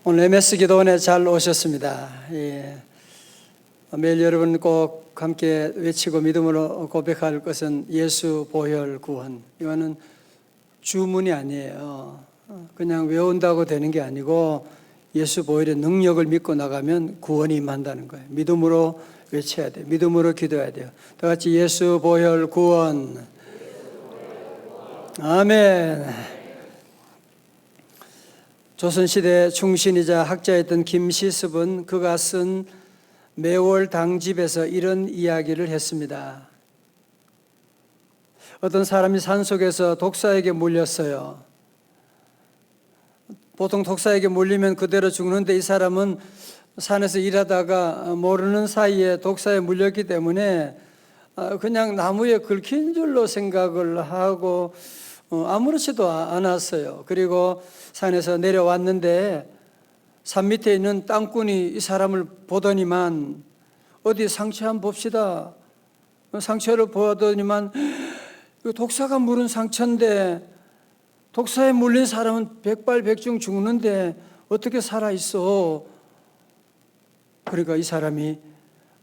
오늘 MS 기도원에 잘 오셨습니다. 예. 매일 여러분 꼭 함께 외치고 믿음으로 고백할 것은 예수 보혈 구원. 이거는 주문이 아니에요. 그냥 외운다고 되는 게 아니고 예수 보혈의 능력을 믿고 나가면 구원이 임한다는 거예요. 믿음으로 외쳐야 돼요. 믿음으로 기도해야 돼요. 다 같이 예수 보혈 구원. 아멘. 조선시대 충신이자 학자였던 김시습은 그가 쓴 매월 당집에서 이런 이야기를 했습니다. 어떤 사람이 산속에서 독사에게 물렸어요. 보통 독사에게 물리면 그대로 죽는데 이 사람은 산에서 일하다가 모르는 사이에 독사에 물렸기 때문에 그냥 나무에 긁힌 줄로 생각을 하고 아무렇지도 않았어요. 그리고 산에서 내려왔는데 산 밑에 있는 땅꾼이 이 사람을 보더니만 어디 상처 한번 봅시다. 상처를 보더니만 독사가 물은 상처인데 독사에 물린 사람은 백발백중 죽는데 어떻게 살아있어? 그러니까 이 사람이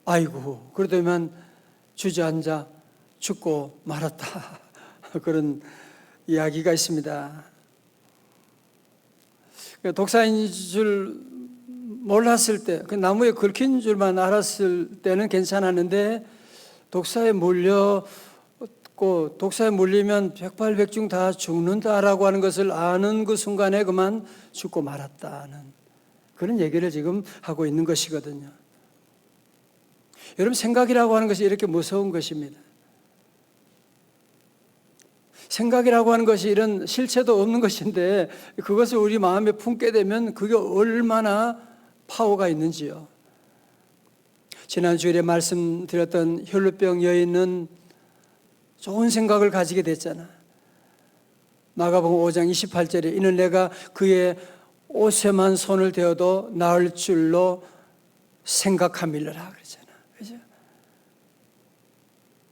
아이고 그러더니만 주저앉아 죽고 말았다. 그런 이야기가 있습니다. 독사인 줄 몰랐을 때, 그 나무에 긁힌 줄만 알았을 때는 괜찮았는데 독사에 물렸고 독사에 물리면 백발백중 다 죽는다라고 하는 것을 아는 그 순간에 그만 죽고 말았다는 그런 얘기를 지금 하고 있는 것이거든요. 여러분, 생각이라고 하는 것이 이렇게 무서운 것입니다. 생각이라고 하는 것이 이런 실체도 없는 것인데 그것을 우리 마음에 품게 되면 그게 얼마나 파워가 있는지요. 지난 주일에 말씀드렸던 혈루병 여인은 좋은 생각을 가지게 됐잖아. 마가복음 5장 28절에 이는 내가 그의 옷에만 손을 대어도 나을 줄로 생각함이라 그러잖아. 그죠?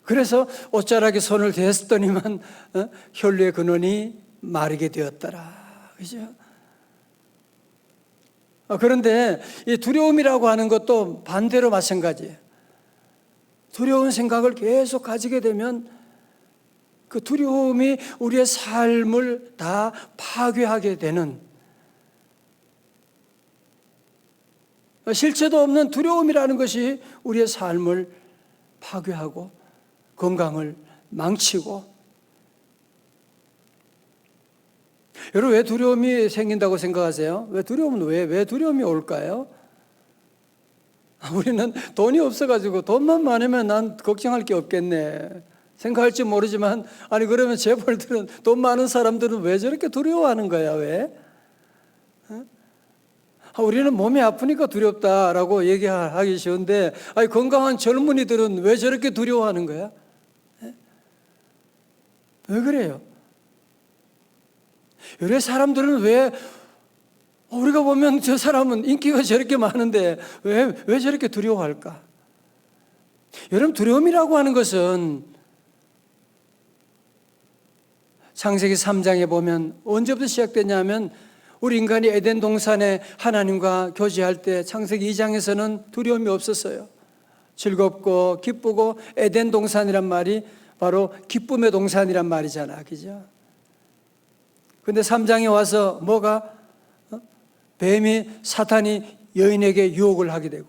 그래서 옷자락에 손을 대었더니만 혈루의 근원이 마르게 되었더라. 그죠? 그런데 이 두려움이라고 하는 것도 반대로 마찬가지예요. 두려운 생각을 계속 가지게 되면 그 두려움이 우리의 삶을 다 파괴하게 되는, 실체도 없는 두려움이라는 것이 우리의 삶을 파괴하고 건강을 망치고. 여러분, 왜 두려움이 생긴다고 생각하세요? 왜 두려움이 올까요? 우리는 돈이 없어가지고 돈만 많으면 난 걱정할 게 없겠네 생각할지 모르지만, 아니 그러면 재벌들은, 돈 많은 사람들은 왜 저렇게 두려워하는 거야? 왜? 우리는 몸이 아프니까 두렵다라고 얘기하기 쉬운데, 아니 건강한 젊은이들은 왜 저렇게 두려워하는 거야? 왜 그래요? 여러 사람들은 왜, 우리가 보면 저 사람은 인기가 저렇게 많은데 왜 저렇게 두려워할까? 여러분, 두려움이라고 하는 것은 창세기 3장에 보면 언제부터 시작되냐면 우리 인간이 에덴 동산에 하나님과 교제할 때 창세기 2장에서는 두려움이 없었어요. 즐겁고 기쁘고, 에덴 동산이란 말이 바로 기쁨의 동산이란 말이잖아. 그죠? 근데 3장에 와서 뭐가? 뱀이, 사탄이 여인에게 유혹을 하게 되고,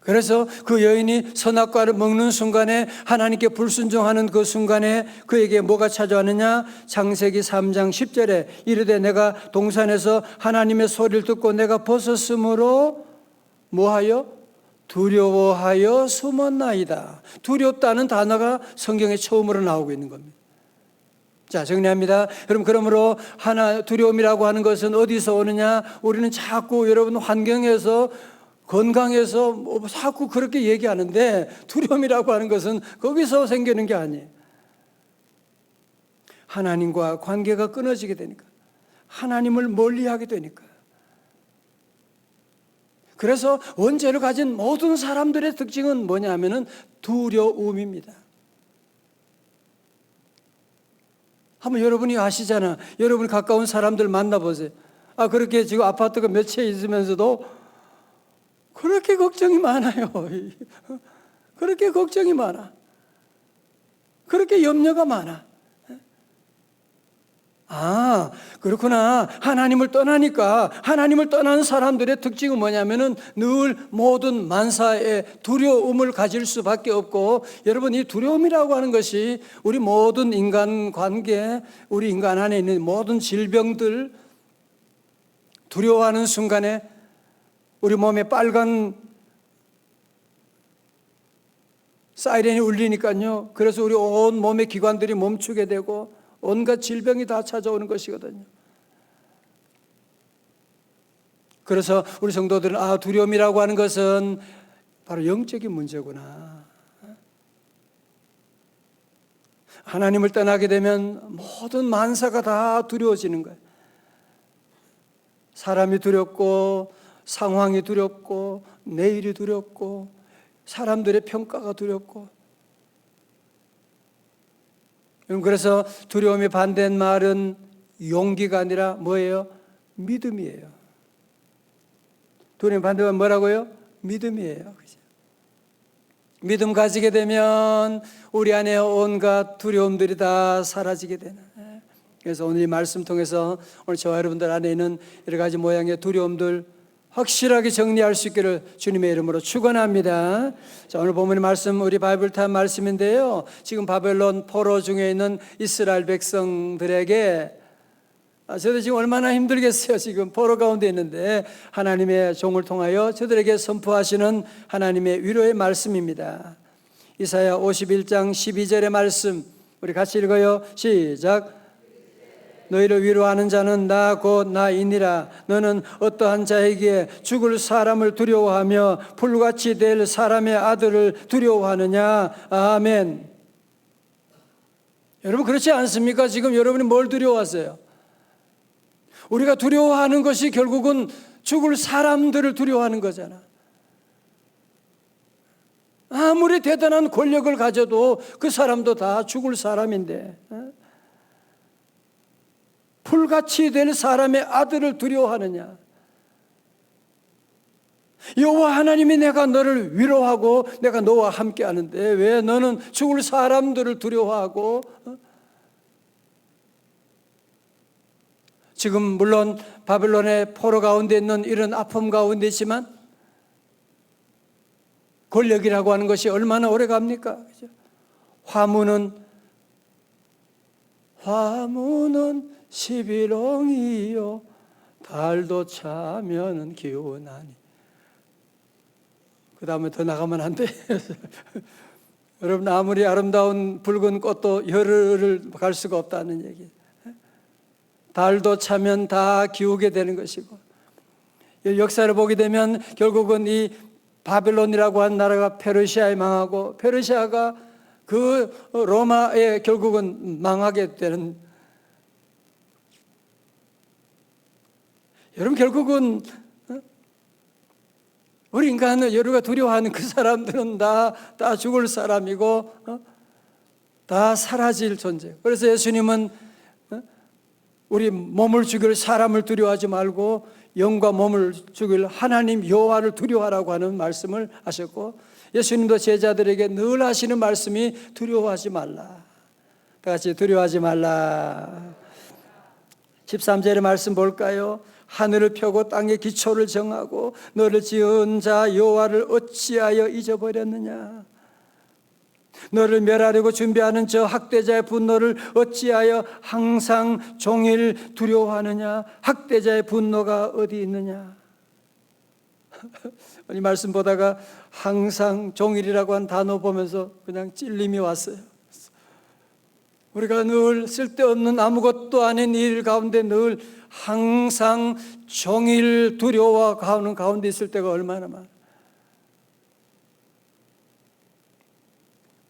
그래서 그 여인이 선악과를 먹는 순간에, 하나님께 불순종하는 그 순간에 그에게 뭐가 찾아왔느냐? 창세기 3장 10절에 이르되 내가 동산에서 하나님의 소리를 듣고 내가 벗었으므로 뭐하여? 두려워하여 숨었나이다. 두렵다는 단어가 성경에 처음으로 나오고 있는 겁니다. 자, 정리합니다. 그러므로 두려움이라고 하는 것은 어디서 오느냐? 우리는 자꾸 여러분 환경에서, 건강에서 자꾸 그렇게 얘기하는데, 두려움이라고 하는 것은 거기서 생기는 게 아니에요. 하나님과 관계가 끊어지게 되니까, 하나님을 멀리하게 되니까. 그래서 원죄를 가진 모든 사람들의 특징은 뭐냐면은 두려움입니다. 한번 여러분이 아시잖아. 여러분 가까운 사람들 만나보세요. 그렇게 지금 아파트가 몇 채 있으면서도 그렇게 걱정이 많아요. 그렇게 걱정이 많아. 그렇게 염려가 많아. 그렇구나. 하나님을 떠나니까 하나님을 떠나는 사람들의 특징은 뭐냐면은 늘 모든 만사에 두려움을 가질 수밖에 없고, 여러분, 이 두려움이라고 하는 것이 우리 모든 인간 관계, 우리 인간 안에 있는 모든 질병들, 두려워하는 순간에 우리 몸에 빨간 사이렌이 울리니까요, 그래서 우리 온 몸의 기관들이 멈추게 되고 온갖 질병이 다 찾아오는 것이거든요. 그래서 우리 성도들은 두려움이라고 하는 것은 바로 영적인 문제구나. 하나님을 떠나게 되면 모든 만사가 다 두려워지는 거예요. 사람이 두렵고, 상황이 두렵고, 내일이 두렵고, 사람들의 평가가 두렵고. 그래서 두려움이 반대인 말은 용기가 아니라 뭐예요? 믿음이에요. 두려움이 반대는 뭐라고요? 믿음이에요. 그죠? 믿음 가지게 되면 우리 안에 온갖 두려움들이 다 사라지게 되는. 그래서 오늘 이 말씀 통해서 오늘 저와 여러분들 안에 있는 여러 가지 모양의 두려움들 확실하게 정리할 수 있기를 주님의 이름으로 축원합니다. 자, 오늘 본문의 말씀 우리 바이블 타임 말씀인데요, 지금 바벨론 포로 중에 있는 이스라엘 백성들에게 저도 지금 얼마나 힘들겠어요. 지금 포로 가운데 있는데 하나님의 종을 통하여 저들에게 선포하시는 하나님의 위로의 말씀입니다. 이사야 51장 12절의 말씀 우리 같이 읽어요. 시작. 너희를 위로하는 자는 나 곧 나이니라. 너는 어떠한 자에게 죽을 사람을 두려워하며 불같이 될 사람의 아들을 두려워하느냐. 아멘. 여러분, 그렇지 않습니까? 지금 여러분이 뭘 두려워하세요? 우리가 두려워하는 것이 결국은 죽을 사람들을 두려워하는 거잖아. 아무리 대단한 권력을 가져도 그 사람도 다 죽을 사람인데, 불같이 될 사람의 아들을 두려워하느냐. 여호와 하나님이 내가 너를 위로하고 내가 너와 함께 하는데 왜 너는 죽을 사람들을 두려워하고? 지금 물론 바벨론의 포로 가운데 있는 이런 아픔 가운데 있지만 권력이라고 하는 것이 얼마나 오래 갑니까? 화무는 11롱이요 달도 차면 기운하니. 그 다음에 더 나가면 안 돼. 여러분, 아무리 아름다운 붉은 꽃도 열흘을 갈 수가 없다는 얘기. 달도 차면 다 기우게 되는 것이고, 역사를 보게 되면 결국은 이 바벨론이라고 한 나라가 페르시아에 망하고 페르시아가 그 로마에 결국은 망하게 되는. 여러분, 결국은 우리 인간은 여러가 두려워하는 그 사람들은 다 죽을 사람이고 다 사라질 존재. 그래서 예수님은 우리 몸을 죽일 사람을 두려워하지 말고 영과 몸을 죽일 하나님 여호와를 두려워하라고 하는 말씀을 하셨고, 예수님도 제자들에게 늘 하시는 말씀이 두려워하지 말라. 다 같이 두려워하지 말라. 13절의 말씀 볼까요? 하늘을 펴고 땅에 기초를 정하고 너를 지은 자 여호와를 어찌하여 잊어버렸느냐. 너를 멸하려고 준비하는 저 학대자의 분노를 어찌하여 항상 종일 두려워하느냐. 학대자의 분노가 어디 있느냐. 이 말씀 보다가 항상 종일이라고 한 단어 보면서 그냥 찔림이 왔어요. 우리가 늘 쓸데없는 아무것도 아닌 일 가운데 늘 항상 종일 두려워하는 가운데 있을 때가 얼마나 많아.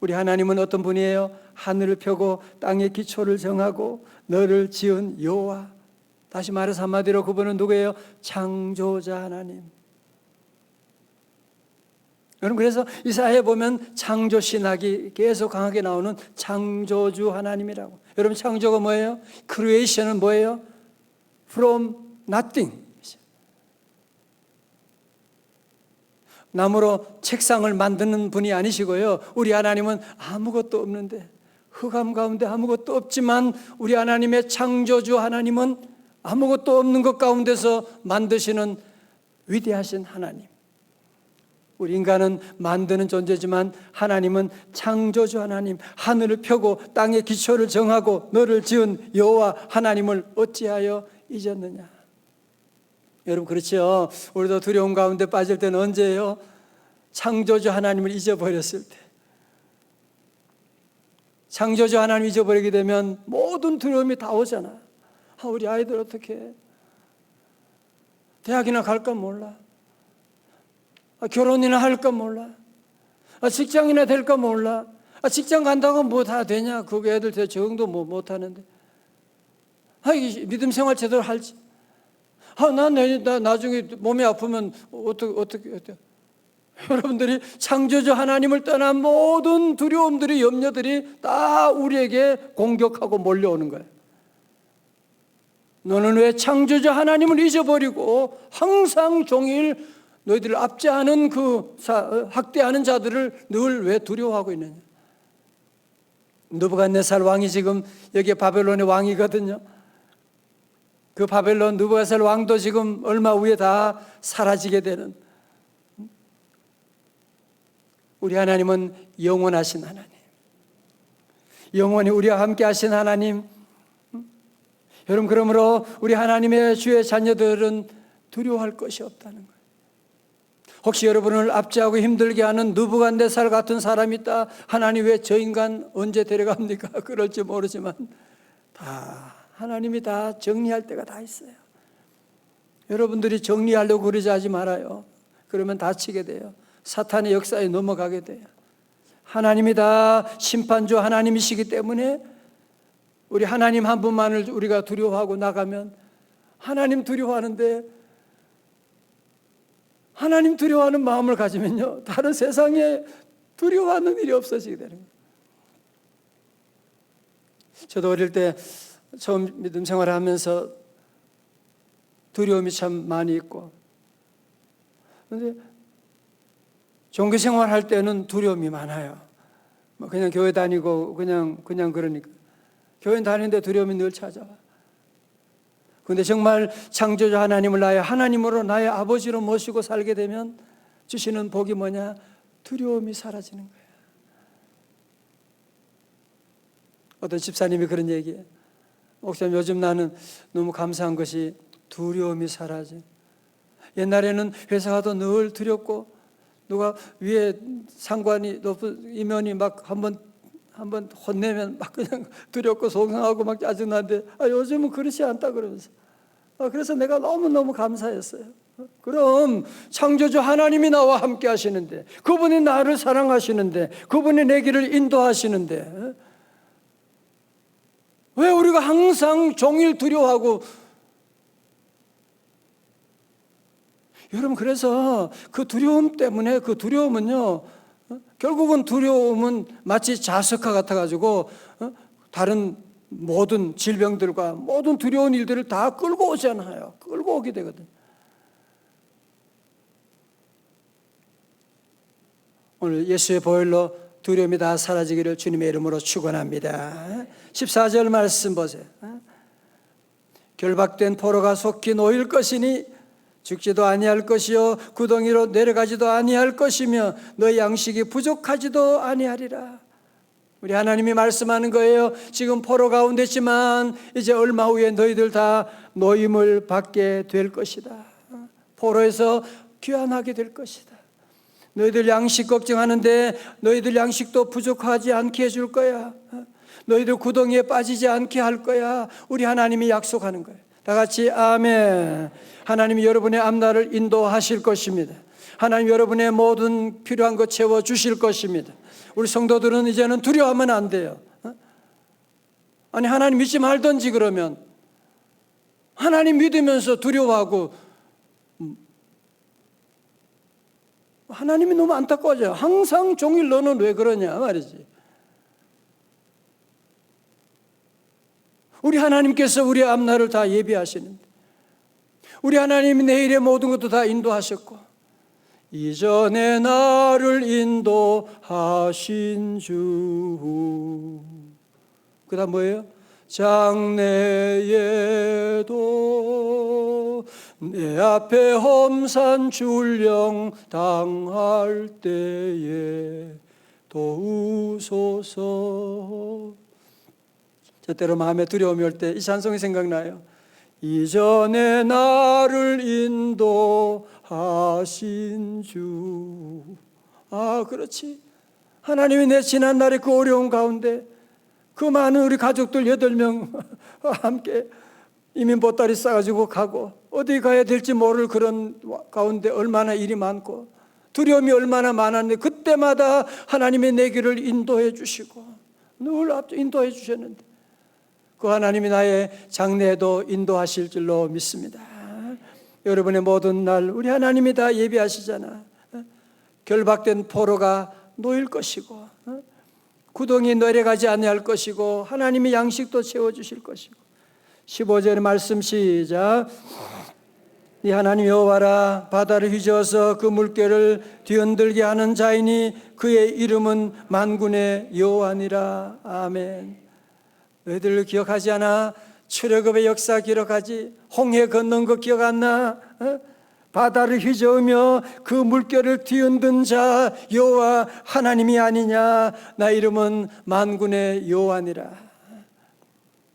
우리 하나님은 어떤 분이에요? 하늘을 펴고 땅에 기초를 정하고 너를 지은 여호와. 다시 말해서 한마디로 그분은 누구예요? 창조자 하나님. 여러분, 그래서 이사야에 보면 창조 신학이 계속 강하게 나오는 창조주 하나님이라고. 여러분, 창조가 뭐예요? 크리에이션은 뭐예요? From nothing. 나무로 책상을 만드는 분이 아니시고요. 우리 하나님은 아무것도 없는데, 흑암 가운데 아무것도 없지만 우리 하나님의 창조주 하나님은 아무것도 없는 것 가운데서 만드시는 위대하신 하나님. 우리 인간은 만드는 존재지만 하나님은 창조주 하나님, 하늘을 펴고 땅의 기초를 정하고 너를 지은 여호와 하나님을 어찌하여 잊었느냐. 여러분, 그렇죠? 우리도 두려움 가운데 빠질 때는 언제예요? 창조주 하나님을 잊어버렸을 때. 창조주 하나님 잊어버리게 되면 모든 두려움이 다 오잖아. 우리 아이들 어떻게 해? 대학이나 갈까 몰라. 결혼이나 할까 몰라. 직장이나 될까 몰라. 직장 간다고 뭐 다 되냐? 그게 애들 대 적응도 뭐 못하는데. 믿음 생활 제대로 할지. 나 나중에 몸이 아프면 어떻게. 여러분들이 창조주 하나님을 떠난 모든 두려움들이, 염려들이 다 우리에게 공격하고 몰려오는 거예요. 너는 왜 창조주 하나님을 잊어버리고 항상 종일 너희들을 압제하는 학대하는 자들을 늘 왜 두려워하고 있느냐? 느부갓네살 왕이 지금 여기 바벨론의 왕이거든요. 그 바벨론 느부갓네살 왕도 지금 얼마 후에 다 사라지게 되는, 우리 하나님은 영원하신 하나님, 영원히 우리와 함께 하신 하나님. 여러분, 그러므로 우리 하나님의 주의 자녀들은 두려워할 것이 없다는 거예요. 혹시 여러분을 압제하고 힘들게 하는 느부갓네살 같은 사람이 있다. 하나님 왜 저 인간 언제 데려갑니까? 그럴지 모르지만 하나님이 다 정리할 때가 다 있어요. 여러분들이 정리하려고 그러지 하지 말아요. 그러면 다치게 돼요. 사탄의 역사에 넘어가게 돼요. 하나님이 다 심판주 하나님이시기 때문에 우리 하나님 한 분만을 우리가 두려워하고 나가면, 하나님 두려워하는데, 하나님 두려워하는 마음을 가지면요, 다른 세상에 두려워하는 일이 없어지게 되는 거예요. 저도 어릴 때 처음 믿음 생활을 하면서 두려움이 참 많이 있고, 그런데 종교 생활할 때는 두려움이 많아요. 그냥 교회 다니고 그냥 그러니까. 교회 다니는데 두려움이 늘 찾아와. 그런데 정말 창조주 하나님을 나의 하나님으로, 나의 아버지로 모시고 살게 되면 주시는 복이 뭐냐? 두려움이 사라지는 거예요. 어떤 집사님이 그런 얘기해요. 목사님, 요즘 나는 너무 감사한 것이 두려움이 사라져. 옛날에는 회사 가도 늘 두렵고, 누가 위에 상관이 높은 임원이 막 한번 혼내면 막 그냥 두렵고 속상하고 막 짜증나는데, 요즘은 그렇지 않다 그러면서. 그래서 내가 너무너무 감사했어요. 그럼 창조주 하나님이 나와 함께 하시는데, 그분이 나를 사랑하시는데, 그분이 내 길을 인도하시는데, 왜 우리가 항상 종일 두려워하고. 여러분, 그래서 그 두려움 때문에, 그 두려움은요, 결국은 두려움은 마치 자석화 같아가지고 다른 모든 질병들과 모든 두려운 일들을 다 끌고 오잖아요. 끌고 오게 되거든요. 오늘 예수의 보혈로 두려움이 다 사라지기를 주님의 이름으로 축원합니다. 14절 말씀 보세요. 결박된 포로가 속히 놓일 것이니 죽지도 아니할 것이요 구덩이로 내려가지도 아니할 것이며 너희 양식이 부족하지도 아니하리라. 우리 하나님이 말씀하는 거예요. 지금 포로 가운데 있지만 이제 얼마 후에 너희들 다 노임을 받게 될 것이다. 포로에서 귀환하게 될 것이다. 너희들 양식 걱정하는데 너희들 양식도 부족하지 않게 해줄 거야. 너희들 구덩이에 빠지지 않게 할 거야. 우리 하나님이 약속하는 거예요. 다 같이 아멘. 하나님이 여러분의 앞날을 인도하실 것입니다. 하나님 여러분의 모든 필요한 것 채워주실 것입니다. 우리 성도들은 이제는 두려워하면 안 돼요. 아니, 하나님 믿지 말던지. 그러면 하나님 믿으면서 두려워하고, 하나님이 너무 안타까워져요. 항상 종일 너는 왜 그러냐 말이지. 우리 하나님께서 우리의 앞날을 다 예비하시는데, 우리 하나님이 내일의 모든 것도 다 인도하셨고 이전에 나를 인도하신 주. 그 다음 뭐예요? 장래에도 내 앞에 험산 출령 당할 때에 도우소서. 저 때로 마음에 두려움이 올 때 이 찬송이 생각나요. 이전에 나를 인도하신 주. 아, 그렇지. 하나님이 내 지난날의 그 어려운 가운데 그 많은 우리 가족들 8명 함께 이민 보따리 싸가지고 가고 어디 가야 될지 모를 그런 가운데 얼마나 일이 많고 두려움이 얼마나 많았는데 그때마다 하나님이 내 길을 인도해 주시고 늘 앞서 인도해 주셨는데 그 하나님이 나의 장래에도 인도하실 줄로 믿습니다. 여러분의 모든 날 우리 하나님이 다 예비하시잖아. 결박된 포로가 놓일 것이고 구덩이 내려가지 아니할 것이고 하나님이 양식도 채워주실 것이고 15절의 말씀 시작. 네 하나님 여호와라 바다를 휘저어서 그 물결을 뒤흔들게 하는 자이니 그의 이름은 만군의 여호와니라. 아멘. 너희들 기억하지 않아? 출애굽의 역사 기억하지? 홍해 건넌 거 기억 안 나? 바다를 휘저으며 그 물결을 뒤흔든 자 여호와 하나님이 아니냐. 나 이름은 만군의 여호와니라.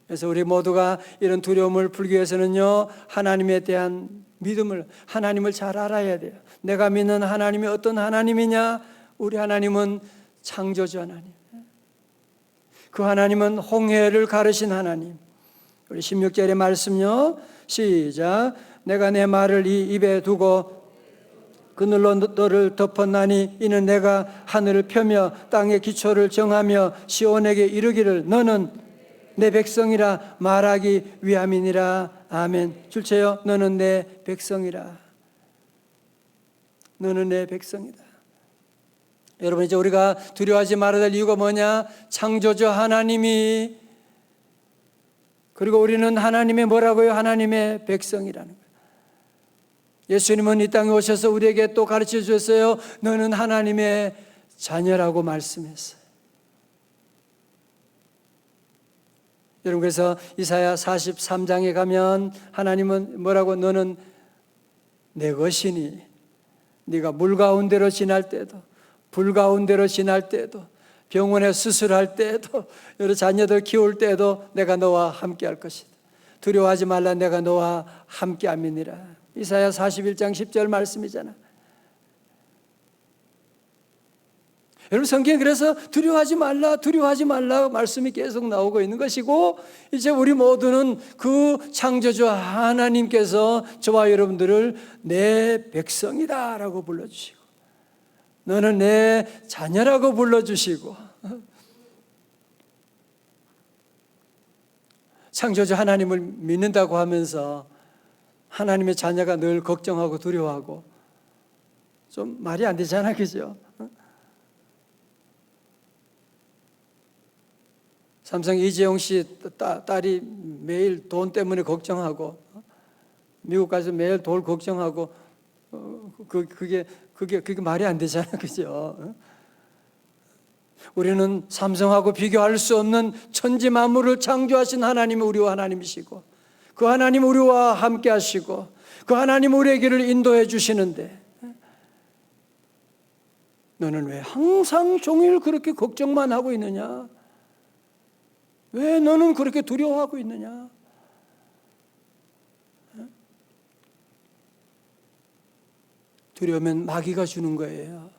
그래서 우리 모두가 이런 두려움을 풀기 위해서는요 하나님에 대한 믿음을, 하나님을 잘 알아야 돼요. 내가 믿는 하나님이 어떤 하나님이냐? 우리 하나님은 창조주 하나님, 그 하나님은 홍해를 가르신 하나님. 우리 16절의 말씀요 시작. 내가 내 말을 네 입에 두고 그늘로 너를 덮었나니 이는 내가 하늘을 펴며 땅의 기초를 정하며 시온에게 이르기를 너는 내 백성이라 말하기 위함이니라. 아멘. 줄체요. 너는 내 백성이라. 너는 내 백성이다. 여러분 이제 우리가 두려워하지 말아야 될 이유가 뭐냐? 창조주 하나님이, 그리고 우리는 하나님의 뭐라고요? 하나님의 백성이라는 거예요. 예수님은 이 땅에 오셔서 우리에게 또 가르쳐 주셨어요. 너는 하나님의 자녀라고 말씀했어요. 여러분 그래서 이사야 43장에 가면 하나님은 뭐라고? 너는 내 것이니 네가 물 가운데로 지날 때도 불 가운데로 지날 때도 병원에 수술할 때도 여러 자녀들 키울 때도 내가 너와 함께 할 것이다. 두려워하지 말라. 내가 너와 함께 함이니라. 이사야 41장 10절 말씀이잖아. 여러분 성경에 그래서 두려워하지 말라 말씀이 계속 나오고 있는 것이고 이제 우리 모두는 그 창조주 하나님께서 저와 여러분들을 내 백성이다 라고 불러주시고 너는 내 자녀라고 불러주시고 창조주 하나님을 믿는다고 하면서 하나님의 자녀가 늘 걱정하고 두려워하고 좀 말이 안 되잖아, 그죠? 삼성 이재용 씨 딸이 매일 돈 때문에 걱정하고 미국 가서 매일 돈 걱정하고 그게 말이 안 되잖아, 그죠? 우리는 삼성하고 비교할 수 없는 천지 만물을 창조하신 하나님이 우리와 하나님이시고 그 하나님 우리와 함께 하시고 그 하나님 우리의 길을 인도해 주시는데 너는 왜 항상 종일 그렇게 걱정만 하고 있느냐? 왜 너는 그렇게 두려워하고 있느냐? 두려우면 마귀가 주는 거예요.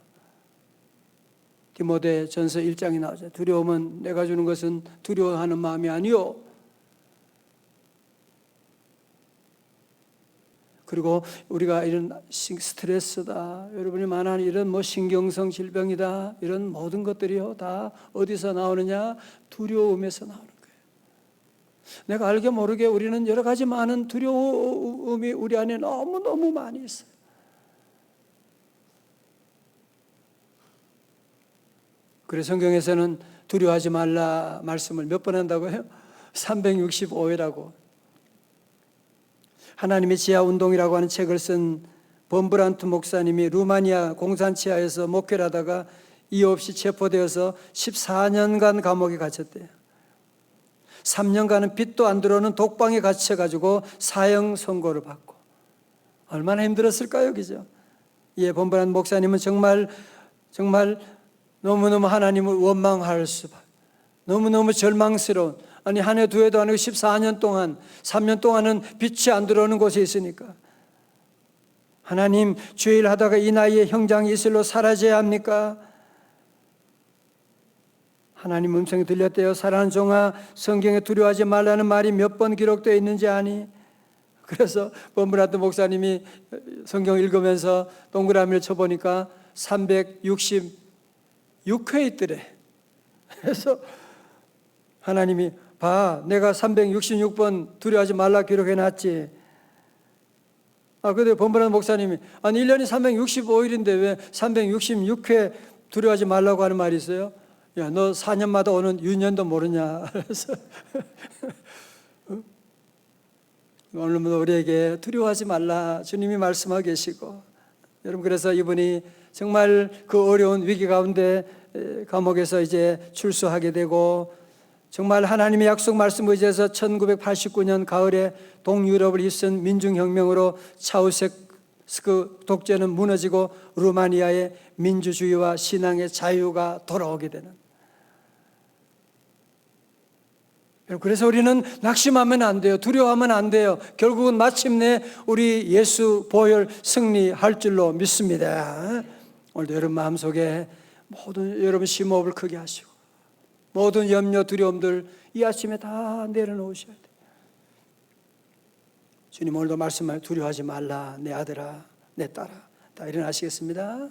디모데전서 1장이 나오죠. 두려움은 내가 주는 것은 두려워하는 마음이 아니요. 그리고 우리가 이런 스트레스다, 여러분이 말하는 이런 신경성 질병이다, 이런 모든 것들이요 다 어디서 나오느냐? 두려움에서 나오는 거예요. 내가 알게 모르게 우리는 여러 가지 많은 두려움이 우리 안에 너무너무 많이 있어요. 그래서 성경에서는 두려워하지 말라 말씀을 몇 번 한다고 해요? 365회라고. 하나님의 지하 운동이라고 하는 책을 쓴 범브란트 목사님이 루마니아 공산치하에서 목회를 하다가 이유 없이 체포되어서 14년간 감옥에 갇혔대요. 3년간은 빛도 안 들어오는 독방에 갇혀가지고 사형 선고를 받고 얼마나 힘들었을까요, 그죠? 예, 범브란트 목사님은 정말 너무너무 하나님을 원망할 수밖에, 너무너무 절망스러운, 아니 한 해 두 해도 아니고 14년 동안 3년 동안은 빛이 안 들어오는 곳에 있으니까 하나님, 죄일 하다가 이 나이에 형장이 이슬로 사라져야 합니까? 하나님 음성이 들렸대요. 사랑하는 종아, 성경에 두려워하지 말라는 말이 몇 번 기록되어 있는지 아니? 그래서 범브란트 목사님이 성경 읽으면서 동그라미를 쳐보니까 366회 있더래. 그래서 하나님이 봐, 내가 366번 두려워하지 말라 기록해놨지. 근데 범브란트 목사님이 아니 1년이 365일인데 왜 366회 두려워하지 말라고 하는 말이 있어요? 야, 너 4년마다 오는 유년도 모르냐? 그래서 오늘도 우리에게 두려워하지 말라 주님이 말씀하고 계시고, 여러분 그래서 이분이 정말 그 어려운 위기 가운데 감옥에서 이제 출소하게 되고 정말 하나님의 약속 말씀 의지해서 1989년 가을에 동유럽을 휩쓴 민중혁명으로 차우세스크 독재는 무너지고 루마니아의 민주주의와 신앙의 자유가 돌아오게 되는. 그래서 우리는 낙심하면 안 돼요. 두려워하면 안 돼요. 결국은 마침내 우리 예수 보혈 승리할 줄로 믿습니다. 오늘도 여러분 마음속에 모든 여러분 심호흡을 크게 하시고 모든 염려 두려움들 이 아침에 다 내려놓으셔야 돼요. 주님 오늘도 말씀하여 두려워하지 말라 내 아들아 내 딸아. 다 일어나시겠습니다.